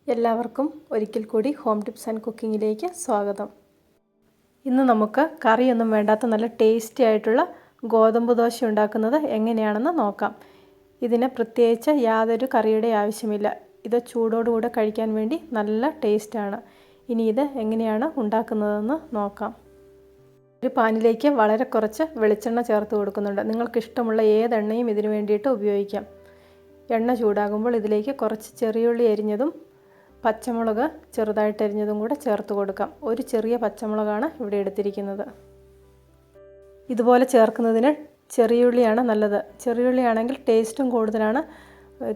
എല്ലാവർക്കും ഒരിക്കൽ കൂടി ഹോം ടിപ്സ് ആൻഡ് കുക്കിങ്ങിലേക്ക് സ്വാഗതം. ഇന്ന് നമുക്ക് കറിയൊന്നും വേണ്ടാത്ത നല്ല ടേസ്റ്റി ആയിട്ടുള്ള ഗോതമ്പ് ദോശ ഉണ്ടാക്കുന്നത് എങ്ങനെയാണെന്ന് നോക്കാം. ഇതിന് പ്രത്യേകിച്ച് യാതൊരു കറിയുടെ ആവശ്യമില്ല. ഇത് ചൂടോടുകൂടെ കഴിക്കാൻ വേണ്ടി നല്ല ടേസ്റ്റാണ്. ഇനി ഇത് എങ്ങനെയാണ് ഉണ്ടാക്കുന്നതെന്ന് നോക്കാം. ഒരു പാനിലേക്ക് വളരെ കുറച്ച് വെളിച്ചെണ്ണ ചേർത്ത് കൊടുക്കുന്നുണ്ട്. നിങ്ങൾക്കിഷ്ടമുള്ള ഏതെണ്ണയും ഇതിനു വേണ്ടിയിട്ട് ഉപയോഗിക്കാം. എണ്ണ ചൂടാകുമ്പോൾ ഇതിലേക്ക് കുറച്ച് ചെറിയുള്ളി അരിഞ്ഞതും പച്ചമുളക് ചെറുതായിട്ട് അരിഞ്ഞതും കൂടെ ചേർത്ത് കൊടുക്കാം. ഒരു ചെറിയ പച്ചമുളകാണ് ഇവിടെ എടുത്തിരിക്കുന്നത്. ഇതുപോലെ ചേർക്കുന്നതിന് ചെറിയുള്ളിയാണ് നല്ലത്. ചെറിയുള്ളിയാണെങ്കിൽ ടേസ്റ്റും കൂടുതലാണ്,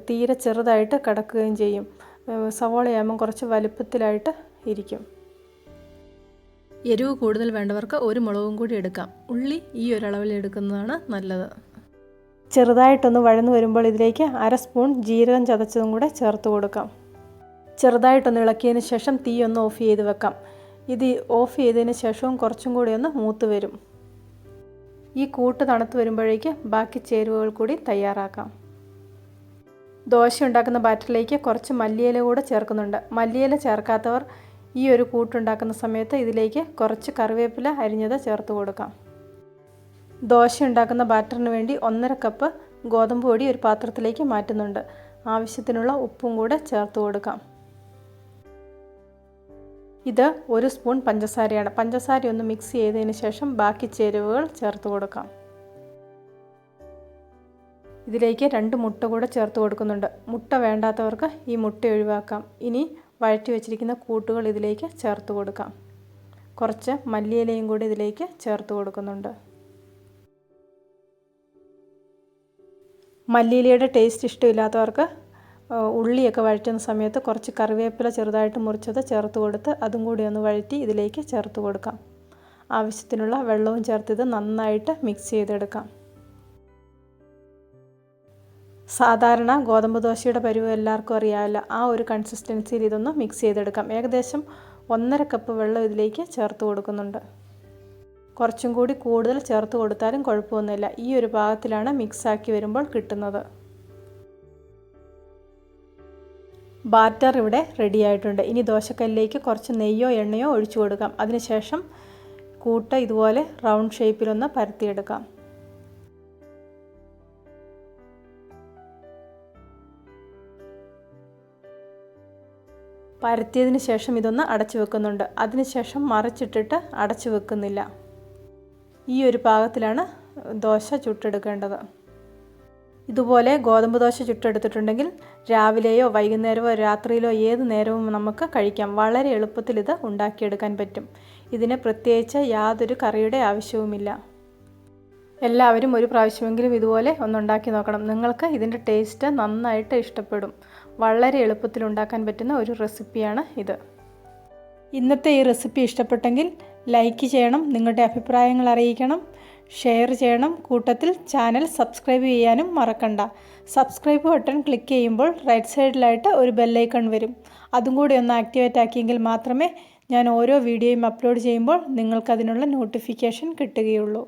തീരെ ചെറുതായിട്ട് കിടക്കുകയും ചെയ്യും. സവോളയാകുമ്പം കുറച്ച് വലുപ്പത്തിലായിട്ട് ഇരിക്കും. എരിവ് കൂടുതൽ വേണ്ടവർക്ക് ഒരു മുളകും കൂടി എടുക്കാം. ഉള്ളി ഈ ഒരളവിൽ എടുക്കുന്നതാണ് നല്ലത്. ചെറുതായിട്ടൊന്ന് വഴന്നു വരുമ്പോൾ ഇതിലേക്ക് 1/2 സ്പൂൺ ജീരകം ചതച്ചതും കൂടെ ചേർത്ത് കൊടുക്കാം. ചെറുതായിട്ടൊന്ന് ഇളക്കിയതിന് ശേഷം തീ ഒന്ന് ഓഫ് ചെയ്ത് വെക്കാം. ഇത് ഓഫ് ചെയ്തതിന് ശേഷവും കുറച്ചും കൂടി ഒന്ന് മൂത്ത് വരും. ഈ കൂട്ട് തണുത്ത് വരുമ്പോഴേക്ക് ബാക്കി ചേരുവകൾ കൂടി തയ്യാറാക്കാം. ദോശ ഉണ്ടാക്കുന്ന ബാറ്ററിലേക്ക് കുറച്ച് മല്ലിയില കൂടെ ചേർക്കുന്നുണ്ട്. മല്ലിയില ചേർക്കാത്തവർ ഈ ഒരു കൂട്ടുണ്ടാക്കുന്ന സമയത്ത് ഇതിലേക്ക് കുറച്ച് കറിവേപ്പില അരിഞ്ഞത് ചേർത്ത് കൊടുക്കാം. ദോശ ഉണ്ടാക്കുന്ന ബാറ്ററിന് വേണ്ടി 1.5 കപ്പ് ഗോതമ്പ് പൊടി ഒരു പാത്രത്തിലേക്ക് മാറ്റുന്നുണ്ട്. ആവശ്യത്തിനുള്ള ഉപ്പും കൂടെ ചേർത്ത് കൊടുക്കാം. ഇത് 1 സ്പൂൺ പഞ്ചസാരയാണ്. പഞ്ചസാര ഒന്ന് മിക്സ് ചെയ്തതിന് ശേഷം ബാക്കി ചേരുവകൾ ചേർത്ത് കൊടുക്കാം. ഇതിലേക്ക് 2 മുട്ട കൂടെ ചേർത്ത് കൊടുക്കുന്നുണ്ട്. മുട്ട വേണ്ടാത്തവർക്ക് ഈ മുട്ട ഒഴിവാക്കാം. ഇനി വഴറ്റി വെച്ചിരിക്കുന്ന കൂട്ടുകൾ ഇതിലേക്ക് ചേർത്ത് കൊടുക്കാം. കുറച്ച് മല്ലിയിലയും കൂടി ഇതിലേക്ക് ചേർത്ത് കൊടുക്കുന്നുണ്ട്. മല്ലിയിലയുടെ ടേസ്റ്റ് ഇഷ്ടമില്ലാത്തവർക്ക് ഉള്ളിയൊക്കെ വഴറ്റുന്ന സമയത്ത് കുറച്ച് കറിവേപ്പില ചെറുതായിട്ട് മുറിച്ചത് ചേർത്ത് കൊടുത്ത് അതും കൂടി ഒന്ന് വഴറ്റി ഇതിലേക്ക് ചേർത്ത് കൊടുക്കാം. ആവശ്യത്തിനുള്ള വെള്ളവും ചേർത്ത് ഇത് നന്നായിട്ട് മിക്സ് ചെയ്തെടുക്കാം. സാധാരണ ഗോതമ്പ് ദോശയുടെ പരുവം എല്ലാവർക്കും അറിയാമല്ലോ. ആ ഒരു കൺസിസ്റ്റൻസിയിൽ ഇതൊന്ന് മിക്സ് ചെയ്തെടുക്കാം. ഏകദേശം 1.5 കപ്പ് വെള്ളം ഇതിലേക്ക് ചേർത്ത് കൊടുക്കുന്നുണ്ട്. കുറച്ചും കൂടി കൂടുതൽ ചേർത്ത് കൊടുത്താലും കുഴപ്പമൊന്നുമില്ല. ഈ ഒരു പാകത്തിലാണ് മിക്സാക്കി വരുമ്പോൾ കിട്ടുന്നത്. ബാറ്റർ ഇവിടെ റെഡി ആയിട്ടുണ്ട്. ഇനി ദോശക്കല്ലിലേക്ക് കുറച്ച് നെയ്യോ എണ്ണയോ ഒഴിച്ചു കൊടുക്കാം. അതിനുശേഷം കൂട്ട് ഇതുപോലെ റൗണ്ട് ഷേപ്പിലൊന്ന് പരത്തിയെടുക്കാം. പരത്തിയതിന് ശേഷം ഇതൊന്ന് അടച്ചു വെക്കുന്നുണ്ട്. അതിനുശേഷം മറിച്ചിട്ടിട്ട് അടച്ചു വെക്കുന്നില്ല. ഈ ഒരു പാകത്തിലാണ് ദോശ ചുട്ടെടുക്കേണ്ടത്. ഇതുപോലെ ഗോതമ്പ് ദോശ ചുട്ടെടുത്തിട്ടുണ്ടെങ്കിൽ രാവിലെയോ വൈകുന്നേരമോ രാത്രിയിലോ ഏത് നേരവും നമുക്ക് കഴിക്കാം. വളരെ എളുപ്പത്തിൽ ഇത് ഉണ്ടാക്കിയെടുക്കാൻ പറ്റും. ഇതിന് പ്രത്യേകിച്ച് യാതൊരു കറിയുടെ ആവശ്യവുമില്ല. എല്ലാവരും ഒരു പ്രാവശ്യമെങ്കിലും ഇതുപോലെ ഒന്നുണ്ടാക്കി നോക്കണം. നിങ്ങൾക്ക് ഇതിൻ്റെ ടേസ്റ്റ് നന്നായിട്ട് ഇഷ്ടപ്പെടും. വളരെ എളുപ്പത്തിൽ ഉണ്ടാക്കാൻ പറ്റുന്ന ഒരു റെസിപ്പിയാണ് ഇത്. ഇന്നത്തെ ഈ റെസിപ്പി ഇഷ്ടപ്പെട്ടെങ്കിൽ ലൈക്ക് ചെയ്യണം, നിങ്ങളുടെ അഭിപ്രായങ്ങൾ അറിയിക്കണം, ഷെയർ ചെയ്യണം. കൂട്ടത്തിൽ ചാനൽ സബ്സ്ക്രൈബ് ചെയ്യാനും മറക്കണ്ട. സബ്സ്ക്രൈബ് ബട്ടൺ ക്ലിക്ക് ചെയ്യുമ്പോൾ റൈറ്റ് സൈഡിലായിട്ട് ഒരു ബെല്ലൈക്കൺ വരും. അതും കൂടി ഒന്ന് ആക്ടിവേറ്റ് ആക്കിയെങ്കിൽ മാത്രമേ ഞാൻ ഓരോ വീഡിയോയും അപ്ലോഡ് ചെയ്യുമ്പോൾ നിങ്ങൾക്കതിനുള്ള നോട്ടിഫിക്കേഷൻ കിട്ടുകയുള്ളൂ.